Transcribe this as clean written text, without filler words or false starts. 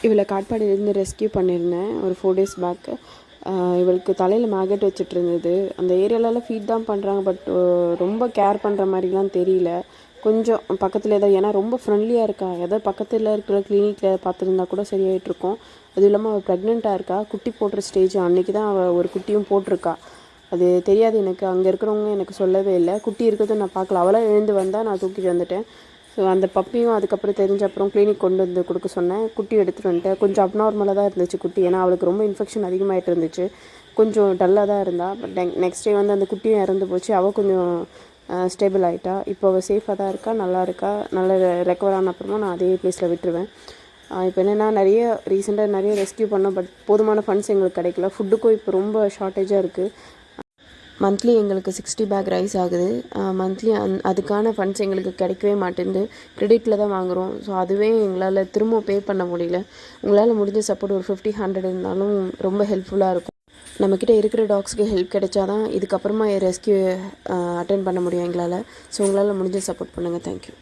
இவளை காட்பாடியிலேருந்து ரெஸ்கியூ பண்ணியிருந்தேன் ஒரு 4 days பேக்கு. இவளுக்கு தலையில் மேகட் வச்சுட்டு இருந்தது. அந்த ஏரியாலலாம் ஃபீட் தான் பண்ணுறாங்க, பட் ரொம்ப கேர் பண்ணுற மாதிரிலாம் தெரியல. கொஞ்சம் பக்கத்தில் ஏதாவது, ஏன்னா ரொம்ப ஃப்ரெண்ட்லியாக இருக்கா, ஏதோ பக்கத்தில் இருக்கிற கிளினிக்கில் பார்த்துருந்தா கூட சரியாயிட்ருக்கும். அதுவும் இல்லாமல் அவள் ப்ரெக்னெண்ட்டாக இருக்கா, குட்டி போடுற ஸ்டேஜ். அன்றைக்கி தான் அவள் ஒரு குட்டியும் போட்டிருக்கா. அது தெரியாது எனக்கு, அங்கே இருக்கிறவங்க எனக்கு சொல்லவே இல்லை. குட்டி இருக்கிறதும் நான் பார்க்கல. அவளாக எழுந்து வந்தால் நான் தூக்கிட்டு வந்துட்டேன். ஸோ அந்த பப்பியும் அதுக்கப்புறம் தெரிஞ்ச அப்புறம் கிளினிக் கொண்டு வந்து கொடுக்க சொன்னேன். குட்டி எடுத்துகிட்டு வந்துட்டேன். கொஞ்சம் அப்நார்மலாக தான் இருந்துச்சு குட்டி, ஏன்னா அவளுக்கு ரொம்ப இன்ஃபெக்ஷன் அதிகமாகிட்டு இருந்துச்சு. கொஞ்சம் டல்லாக தான் இருந்தாள். பட் நெக்ஸ்ட் டே வந்து அந்த குட்டியும் இறந்து போச்சு. அவள் கொஞ்சம் ஸ்டேபிள் ஆகிட்டா. இப்போ அவள் சேஃபாக தான் இருக்கா, நல்லா இருக்கா. நல்லா ரெக்கவர் ஆன அப்புறமா நான் அதே ப்ளேஸில் விட்டுருவேன். இப்போ என்னென்னா ரீசெண்டாக நிறைய ரெஸ்கியூ பண்ணோம், பட் போதுமான ஃபண்ட்ஸ் எங்களுக்கு கிடைக்கல. ஃபுட்டுக்கும் இப்போ ரொம்ப ஷார்ட்டேஜாக இருக்குது. மந்த்லி எங்களுக்கு 60 பேக் ரைஸ் ஆகுது. மந்த்லி அதுக்கான ஃபண்ட்ஸ் எங்களுக்கு கிடைக்கவே மாட்டேங்குது. கிரெடிட்டில் தான் வாங்குகிறோம். ஸோ அதுவே எங்களால் திரும்ப பே பண்ண முடியல. உங்களால் முடிஞ்ச சப்போர்ட் ஒரு 50-100 இருந்தாலும் ரொம்ப ஹெல்ப்ஃபுல்லாக இருக்கும். நம்மக்கிட்ட இருக்கிற டாக்ஸ்க்கு ஹெல்ப் கிடைச்சா தான் இதுக்கப்புறமா ரெஸ்கியூ அட்டென்ட் பண்ண முடியும் எங்களால். ஸோ உங்களால் முடிஞ்ச சப்போர்ட் பண்ணுங்கள். தேங்க்யூ.